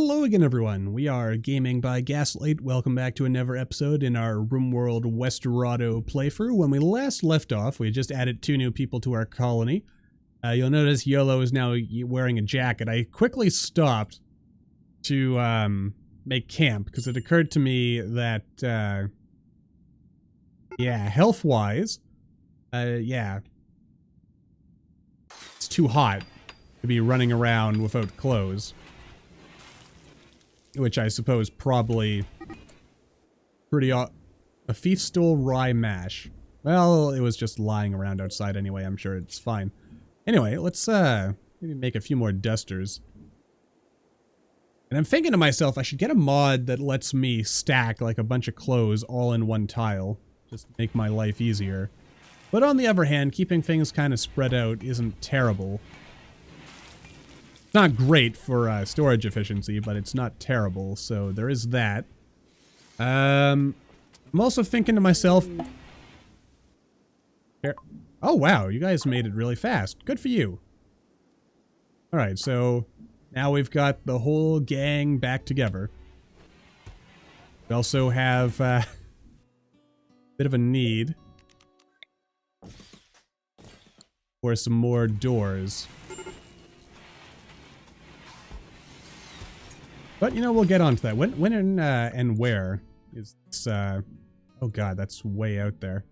Hello again, everyone. We are Gaming by Gaslight. Welcome back to another episode in our RimWorld Westerado playthrough. When we last left off, we just added 2 new people to our colony. You'll notice Yolo is now wearing a jacket. I quickly stopped to make camp because it occurred to me that, yeah, health-wise, yeah, it's too hot to be running around without clothes. Which I suppose probably pretty a thief stole rye mash. Well, it was just lying around outside anyway. I'm sure it's fine. Anyway, let's maybe make a few more dusters. And I'm thinking to myself, I should get a mod that lets me stack like a bunch of clothes all in one tile. Just to make my life easier. But on the other hand, keeping things kind of spread out isn't terrible. Not great for storage efficiency, but it's not terrible, so there is that. I'm also thinking to myself... Oh wow, you guys made it really fast. Good for you. Alright, so now we've got the whole gang back together. We also have a bit of a need for some more doors. But, you know, we'll get onto that. When and where is this, oh god, that's way out there.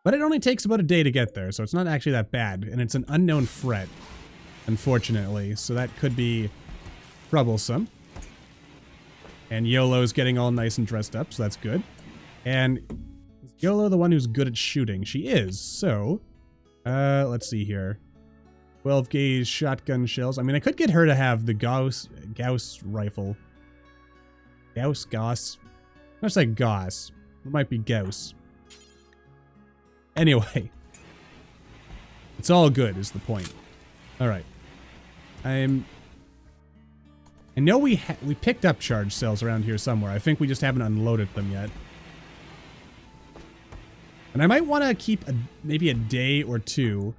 But it only takes about a day to get there, so it's not actually that bad. And it's an unknown threat, unfortunately, so that could be troublesome. And Yolo's getting all nice and dressed up, so that's good. And is Yolo the one who's good at shooting? She is, so, let's see here. 12 gauge shotgun shells. I mean, I could get her to have the Gauss rifle. Gauss? I'm gonna say Gauss. It might be Gauss. Anyway. It's all good, is the point. Alright. I know we picked up charge cells around here somewhere. I think we just haven't unloaded them yet. And I might want to keep maybe a day or two...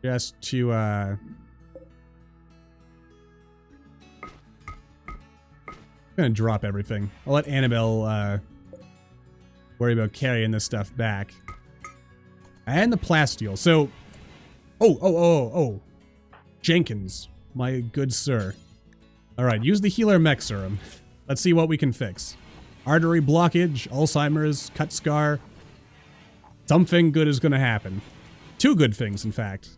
just to, I'm gonna drop everything. I'll let Annabelle, worry about carrying this stuff back. And the plasteel. So, oh. Jenkins, my good sir. Alright, use the healer mech serum. Let's see what we can fix. Artery blockage, Alzheimer's, cut scar. Something good is gonna happen. 2 good things, in fact.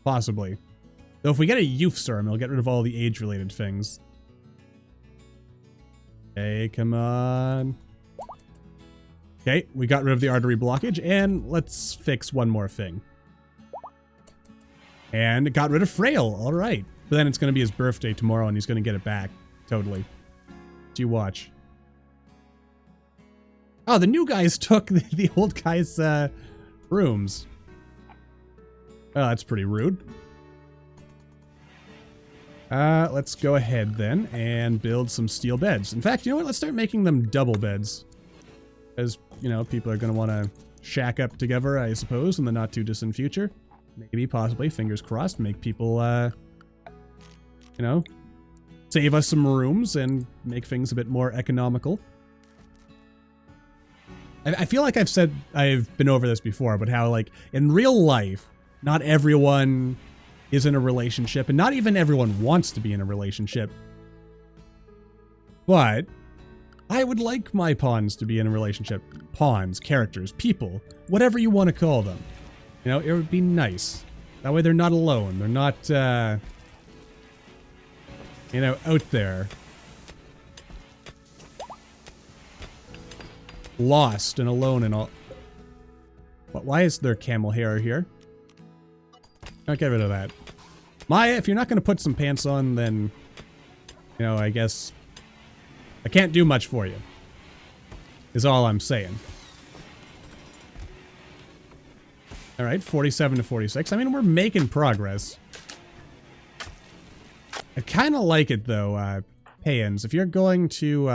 Possibly. Though if we get a youth serum, it'll get rid of all the age-related things. Okay, come on. Okay, we got rid of the artery blockage, and let's fix one more thing. And it got rid of Frail, alright. But then it's going to be his birthday tomorrow, and he's going to get it back. Totally. Do you watch? Oh, the new guys took the old guy's, rooms. Oh, that's pretty rude. Let's go ahead then and build some steel beds. In fact, you know what? Let's start making them double beds. As, you know, people are going to want to shack up together, I suppose, in the not too distant future. Maybe, possibly, fingers crossed, make people, you know, save us some rooms and make things a bit more economical. I feel like I've been over this before, but how, like, in real life, not everyone is in a relationship, and not even everyone wants to be in a relationship. But I would like my pawns to be in a relationship. Pawns, characters, people, whatever you want to call them. You know, it would be nice. That way they're not alone. They're not, you know, out there. Lost and alone and all. Why is there camel hair here? I'll get rid of that. Maya, if you're not going to put some pants on, then, you know, I guess I can't do much for you. Is all I'm saying. Alright, 47 to 46. I mean, we're making progress. I kind of like it, though, pay-ins. If you're going to,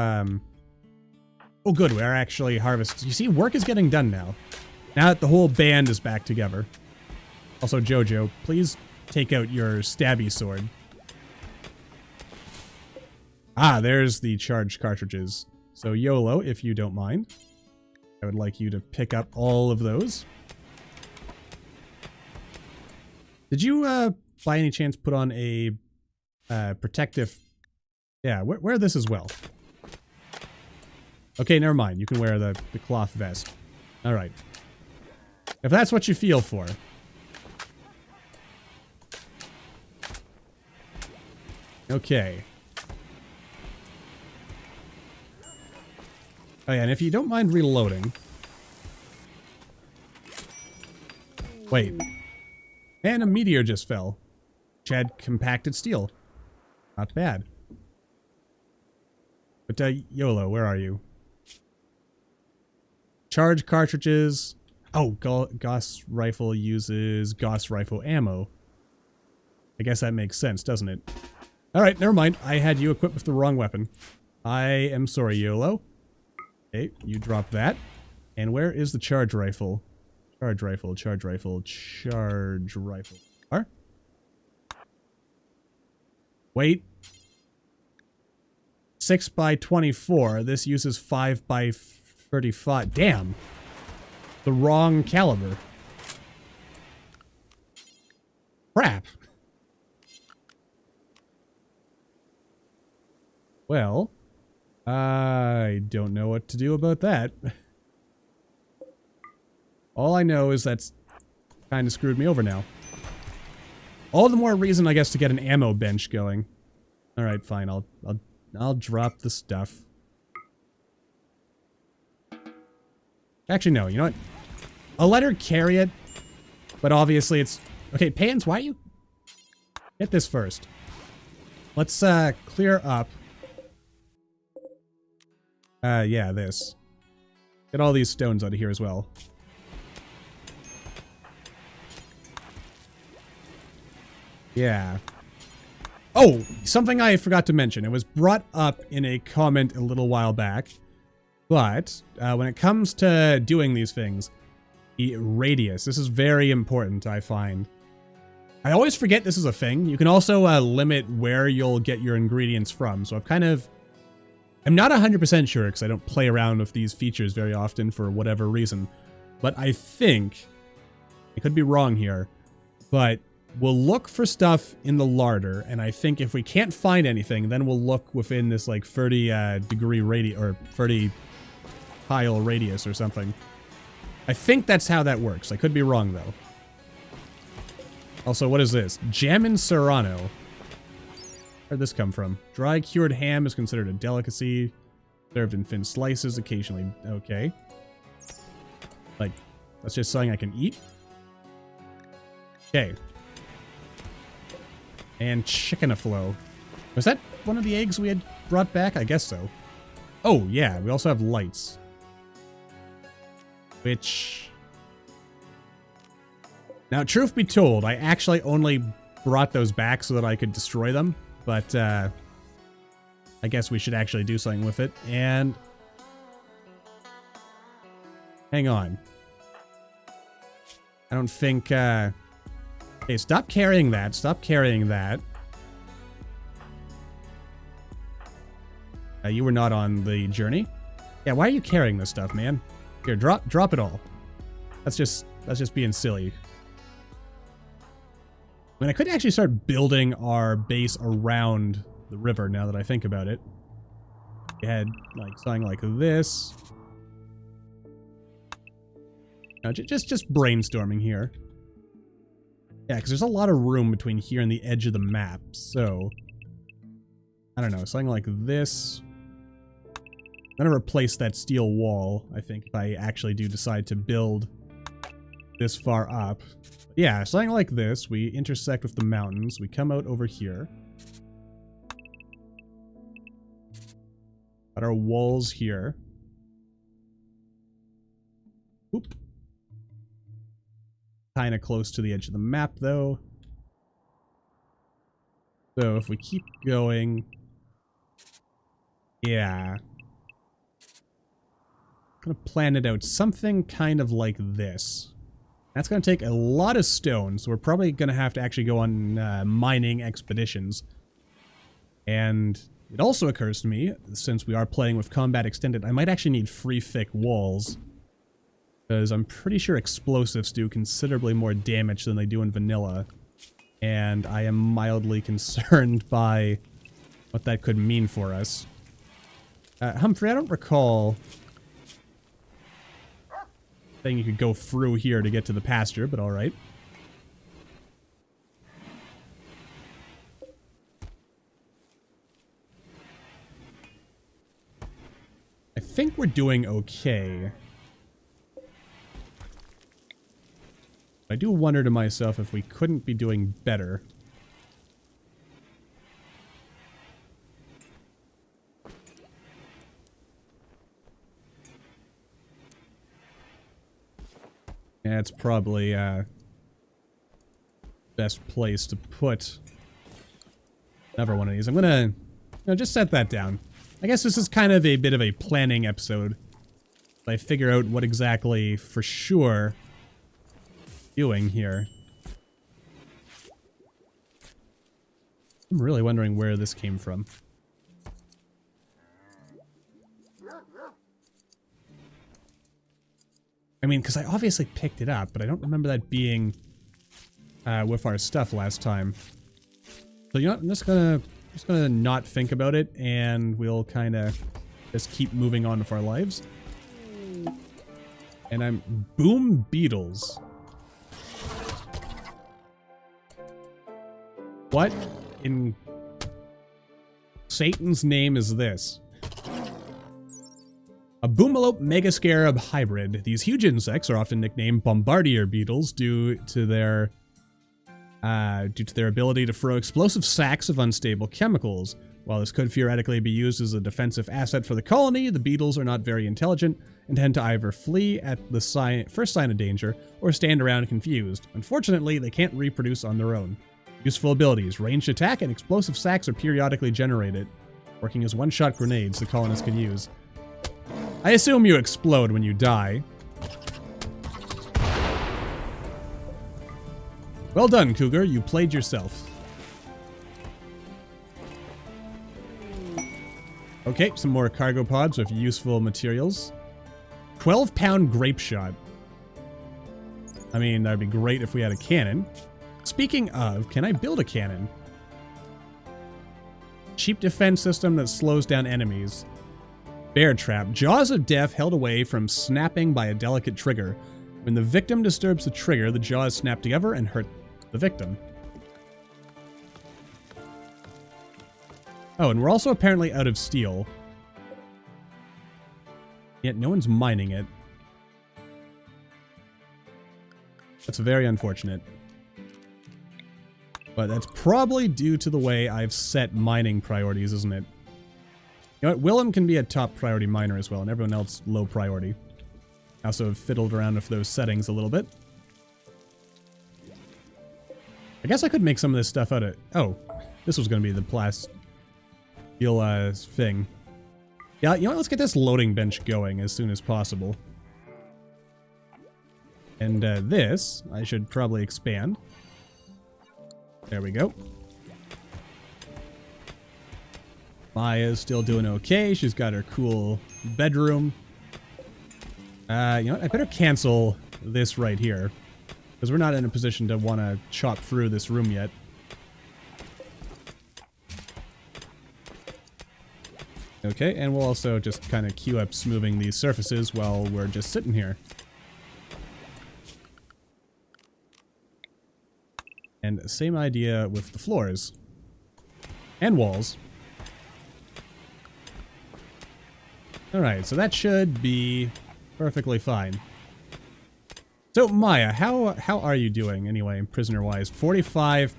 oh good, we are actually harvesting. You see, work is getting done now. Now that the whole band is back together. Also, Jojo, please take out your stabby sword. Ah, there's the charged cartridges. So YOLO, if you don't mind. I would like you to pick up all of those. Did you, by any chance, put on a protective... Yeah, wear this as well. Okay, never mind. You can wear the cloth vest. Alright. If that's what you feel for. Okay. Oh yeah, and if you don't mind reloading... Wait. And a meteor just fell. Which had compacted steel. Not bad. But, YOLO, where are you? Charge cartridges. Oh, Gauss rifle uses Gauss rifle ammo. I guess that makes sense, doesn't it? Alright, never mind. I had you equipped with the wrong weapon. I am sorry, YOLO. Okay, you drop that. And where is the charge rifle? Charge rifle, charge rifle, charge rifle. Are? Wait. 6 by 24. This uses 5 by 35. Damn. The wrong caliber. Crap. Well, I don't know what to do about that. All I know is that's kind of screwed me over now. All the more reason, I guess, to get an ammo bench going. All right, fine. I'll drop the stuff. Actually, no. You know what? I'll let her carry it. But obviously, it's okay. Pans, why you get this first? Let's clear up. Yeah, this. Get all these stones out of here as well. Yeah. Oh, something I forgot to mention. It was brought up in a comment a little while back. But when it comes to doing these things, the radius. This is very important, I find. I always forget this is a thing. You can also limit where you'll get your ingredients from. So I'm not 100% sure because I don't play around with these features very often for whatever reason. But I think, I could be wrong here, but we'll look for stuff in the larder, and I think if we can't find anything, then we'll look within this like 30 degree radius, or 30 tile radius or something. I think that's how that works. I could be wrong though. Also, what is this? Jammin' Serrano. Where'd this come from? Dry cured ham is considered a delicacy. Served in thin slices, occasionally. Okay. Like, that's just something I can eat? Okay. And chicken aflow. Was that one of the eggs we had brought back? I guess so. Oh, yeah. We also have lights. Which... Now, truth be told, I actually only brought those back so that I could destroy them. But, I guess we should actually do something with it. And... hang on. I don't think, Okay, stop carrying that. Stop carrying that. You were not on the journey. Yeah, why are you carrying this stuff, man? Here, drop it all. That's just being silly. I mean, I could actually start building our base around the river now that I think about it. We had like something like this. No, just brainstorming here. Yeah, because there's a lot of room between here and the edge of the map, so... I don't know, something like this. I'm gonna replace that steel wall, I think, if I actually do decide to build this far up. Yeah, something like this. We intersect with the mountains. We come out over here. Got our walls here. Oop. Kind of close to the edge of the map, though. So if we keep going... yeah. gonna plan it out something kind of like this. That's gonna take a lot of stone, so we're probably gonna have to actually go on mining expeditions. And it also occurs to me, since we are playing with combat extended, I might actually need free thick walls. Because I'm pretty sure explosives do considerably more damage than they do in vanilla. And I am mildly concerned by what that could mean for us. Humphrey, I don't recall saying you could go through here to get to the pasture, but alright. I think we're doing okay. I do wonder to myself if we couldn't be doing better. Yeah, it's probably best place to put another one of these. I'm gonna just set that down. I guess this is kind of a bit of a planning episode. I figure out what exactly for sure doing here. I'm really wondering where this came from. I mean, because I obviously picked it up, but I don't remember that being with our stuff last time. So you know what? I'm just gonna not think about it, and we'll kind of just keep moving on with our lives. And I'm boom beetles. What in Satan's name is this? A boomalope megascarab hybrid. These huge insects are often nicknamed bombardier beetles due to their ability to throw explosive sacks of unstable chemicals. While this could theoretically be used as a defensive asset for the colony, the beetles are not very intelligent and tend to either flee at the first sign of danger or stand around confused. Unfortunately, they can't reproduce on their own. Useful abilities. Ranged attack and explosive sacks are periodically generated, working as one-shot grenades the colonists can use. I assume you explode when you die. Well done, Cougar. You played yourself. Okay, some more cargo pods with useful materials. 12-pound grape shot. I mean, that'd be great if we had a cannon. Speaking of, can I build a cannon? Cheap defense system that slows down enemies. Bear trap. Jaws of death held away from snapping by a delicate trigger. When the victim disturbs the trigger, the jaws snap together and hurt the victim. Oh, and we're also apparently out of steel. Yet no one's mining it. That's very unfortunate. But that's probably due to the way I've set mining priorities, isn't it? You know what? Willem can be a top priority miner as well, and everyone else low priority. I also have fiddled around with those settings a little bit. I guess I could make some of this stuff out of... Oh, this was going to be the plastic thing. Yeah, you know what? Let's get this loading bench going as soon as possible. And this, I should probably expand. There we go. Maya's still doing okay. She's got her cool bedroom. You know what? I better cancel this right here, because we're not in a position to want to chop through this room yet. Okay, and we'll also just kind of queue up smoothing these surfaces while we're just sitting here. And same idea with the floors. And walls. Alright, so that should be perfectly fine. So, Maya, how are you doing anyway, prisoner-wise? 45%.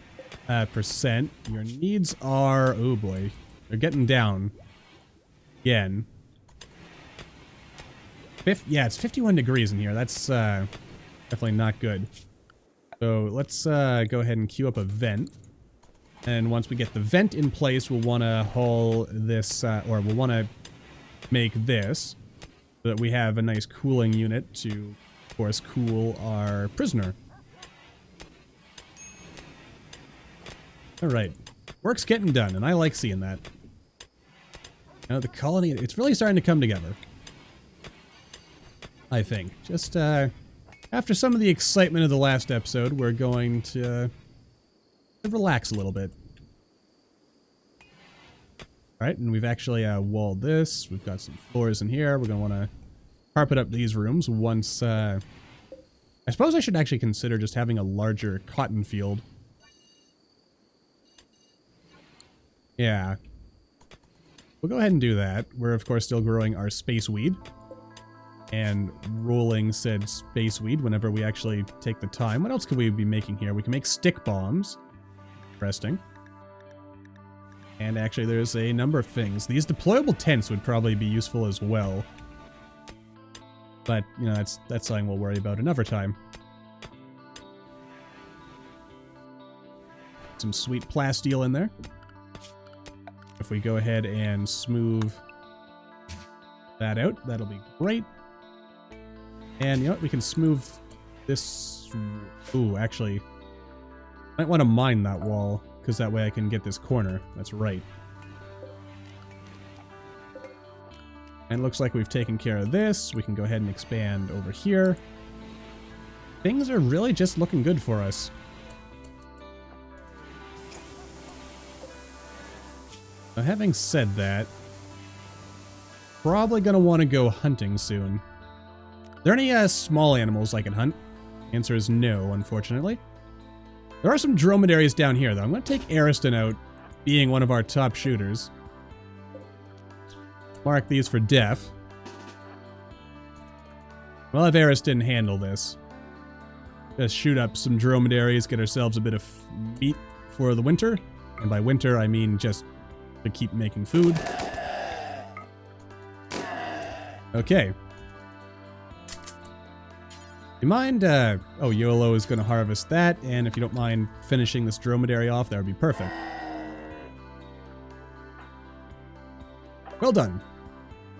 Your needs are... Oh boy. They're getting down. Again. Yeah, it's 51 degrees in here. That's definitely not good. So let's go ahead and queue up a vent. And once we get the vent in place, we'll want to haul this, or we'll want to make this. so that we have a nice cooling unit to, of course, cool our prisoner. All right. Work's getting done, and I like seeing that. You know, the colony, it's really starting to come together. I think. Just, after some of the excitement of the last episode, we're going to relax a little bit. Alright, and we've actually walled this. We've got some floors in here. We're going to want to carpet up these rooms once... I suppose I should actually consider just having a larger cotton field. Yeah. We'll go ahead and do that. We're, of course, still growing our space weed. And rolling said space weed whenever we actually take the time. What else could we be making here? We can make stick bombs. Interesting. And actually, there's a number of things. These deployable tents would probably be useful as well. But, you know, that's something we'll worry about another time. Some sweet plasteel in there. If we go ahead and smooth that out, that'll be great. And, you know what, we can smooth this... Ooh, actually, might want to mine that wall, because that way I can get this corner. That's right. And it looks like we've taken care of this. We can go ahead and expand over here. Things are really just looking good for us. Now, having said that, probably gonna want to go hunting soon. Are there any small animals I can hunt? Answer is no, unfortunately. There are some dromedaries down here, though. I'm going to take Ariston out, being one of our top shooters. Mark these for death. We'll have Ariston handle this. Just shoot up some dromedaries, get ourselves a bit of meat for the winter. And by winter, I mean just to keep making food. Okay. You mind, oh, YOLO is going to harvest that, and if you don't mind finishing this dromedary off, that would be perfect. Well done.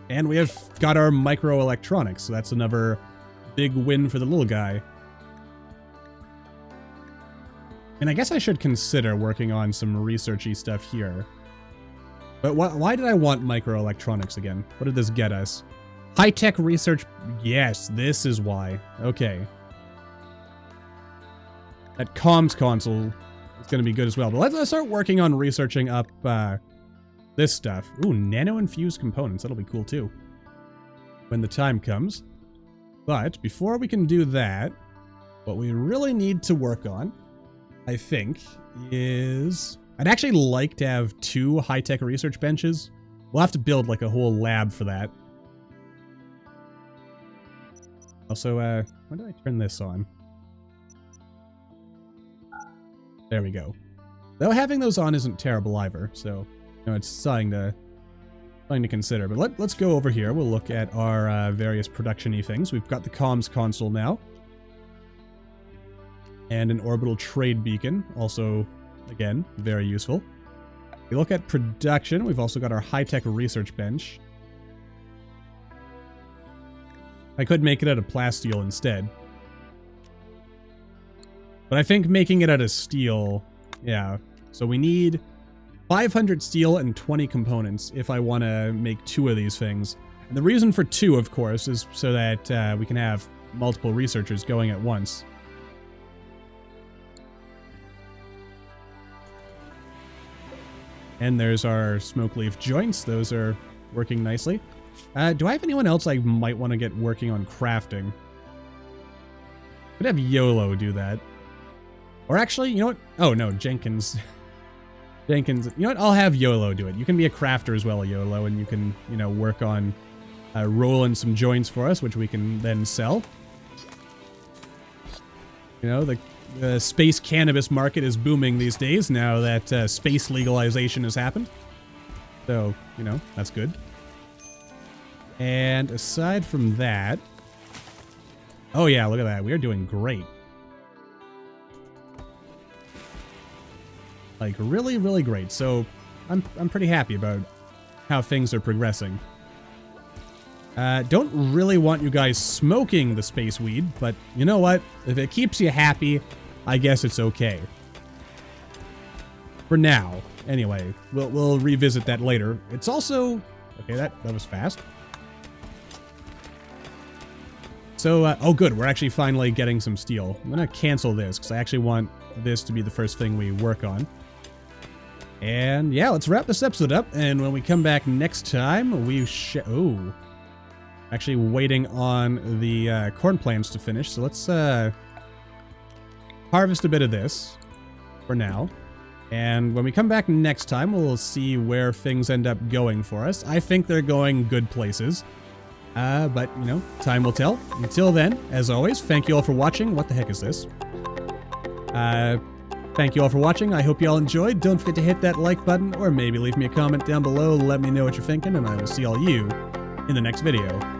And we have got our microelectronics, so that's another big win for the little guy. And I guess I should consider working on some researchy stuff here. But why did I want microelectronics again? What did this get us? High-tech research. Yes, this is why. Okay. That comms console is going to be good as well. But let's start working on researching up this stuff. Ooh, nano-infused components. That'll be cool too. When the time comes. But before we can do that, what we really need to work on, I think, is... I'd actually like to have 2 high-tech research benches. We'll have to build like a whole lab for that. Also, when did I turn this on? There we go. Though having those on isn't terrible either, so you know, it's something to consider. But let's go over here. We'll look at our various production-y things. We've got the comms console now. And an orbital trade beacon. Also, again, very useful. We look at production. We've also got our high-tech research bench. I could make it out of plasteel instead. But I think making it out of steel... Yeah. So we need 500 steel and 20 components if I want to make 2 of these things. And the reason for 2, of course, is so that we can have multiple researchers going at once. And there's our smoke leaf joints. Those are working nicely. Do I have anyone else I might want to get working on crafting? Could have YOLO do that. Or actually, you know what? Oh, no, Jenkins. Jenkins. You know what? I'll have YOLO do it. You can be a crafter as well, YOLO, and you can, you know, work on rolling some joints for us, which we can then sell. You know, the space cannabis market is booming these days now that space legalization has happened. So, you know, that's good. And aside from that... Oh yeah, look at that. We are doing great. Like, really, really great. So, I'm pretty happy about how things are progressing. Don't really want you guys smoking the space weed, but you know what? If it keeps you happy, I guess it's okay. For now. Anyway, we'll revisit that later. It's also... Okay, that was fast. So, oh good, we're actually finally getting some steel. I'm gonna cancel this, because I actually want this to be the first thing we work on. And yeah, let's wrap this episode up, and when we come back next time, we oh. Actually waiting on the corn plants to finish, so let's harvest a bit of this for now. And when we come back next time, we'll see where things end up going for us. I think they're going good places. But, you know, time will tell. Until then, as always, thank you all for watching. What the heck is this? Thank you all for watching. I hope you all enjoyed. Don't forget to hit that like button, or maybe leave me a comment down below. Let me know what you're thinking, and I will see all you in the next video.